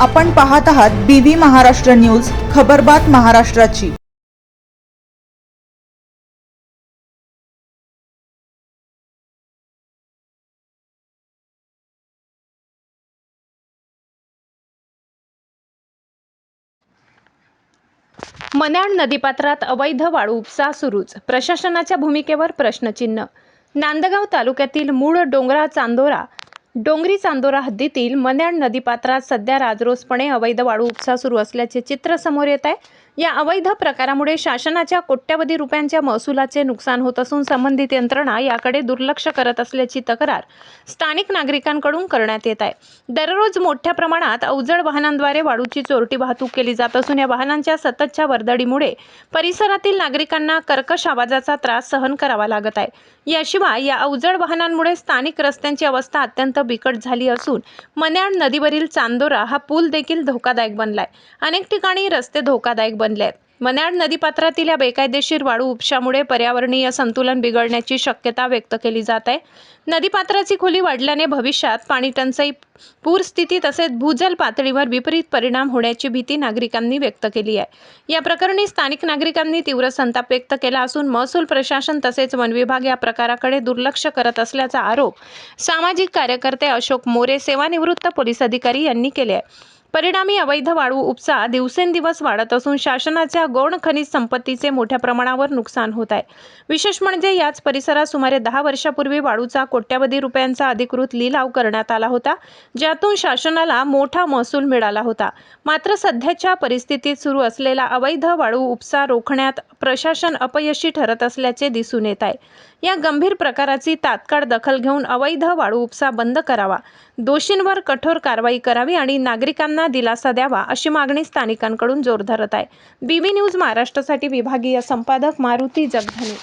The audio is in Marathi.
आपण पाहत आहात BV महाराष्ट्र न्यूज, खबरबात महाराष्ट्राची। मन्याड नदीपात्रात अवैध वाळू उपसा सुरूच, प्रशासनाच्या भूमिकेवर प्रश्नचिन्ह। नांदगाव तालुक्यातील मूळ डोंगरी चांदोरा हद्दीतील मन्याड नदीपात्रात सध्या राजरोसपणे अवैध वाळू उपसा सुरू असल्याचे चित्र समोर येत आहे। या अवैध प्रकारामुळे शासनाच्या कोट्यवधी रुपयांच्या महसुलाचे नुकसान होत असून संबंधित यंत्रणा याकडे दुर्लक्ष करत असल्याची तक्रार स्थानिक नागरिकांकडून करण्यात येत आहे। दररोज मोठ्या प्रमाणात अवजड वाहनांद्वारे वाळूची चोरटी वाहतूक केली जात असून या वाहनांच्या सततच्या वर्दळीमुळे परिसरातील नागरिकांना कर्कश आवाजाचा त्रास सहन करावा लागत आहे। याशिवाय या अवजड वाहनांमुळे स्थानिक रस्त्यांची अवस्था अत्यंत बिकट झाली असून मन्याड नदीवरील चांदोरा हा पूल देखील धोकादायक बनलाय। अनेक ठिकाणी रस्ते धोकादायक बनले आहेत। मन्याड नदीपात्रातील या बेकायदेशीर वाळू उपशामुळे पर्यावरणीय संतुलन बिघडण्याची शक्यता व्यक्त केली जात आहे। नदीपात्राची खोली वाढल्याने भविष्यात पाणी टंचाई, पूरस्थिती तसेच भूजल पातळीवर विपरीत परिणाम होण्याची भीती नागरिकांनी व्यक्त केली आहे। या प्रकरणी स्थानिक नागरिकांनी तीव्र संताप व्यक्त केला असून महसूल प्रशासन तसेच वन विभाग या प्रकाराकडे दुर्लक्ष करत असल्याचा आरोप सामाजिक कार्यकर्ते अशोक मोरे, सेवानिवृत्त पोलीस अधिकारी यांनी केले आहे। परिणामी अवैध वाळू उपसा दिवसेंदिवस वाढत असून शासनाच्या गौण खनिज संपत्तीचे मोठ्या प्रमाणावर नुकसान होत आहे। विशेष म्हणजे याच परिसरात सुमारे 10 वर्षापूर्वी वाळूचा कोट्यवधी रुपयांचा अधिकृत लिलाव करण्यात आला होता, ज्यातून शासनाला मोठा महसूल मिळाला होता। मात्र सध्याच्या परिस्थितीत सुरू असलेला अवैध वाळू उपसा रोखण्यात प्रशासन अपयशी ठरत असल्याचे दिसून येत आहे। या गंभीर प्रकाराची तात्काळ दखल घेऊन अवैध वाळू उपसा बंद करावा, दोषींवर कठोर कारवाई करावी आणि नागरिकांना दिलासा द्यावा अशी मागणी स्थानिकांकडून जोर धरत आहे। BV न्यूज महाराष्ट्रासाठी विभागीय संपादक मारुती जगधने।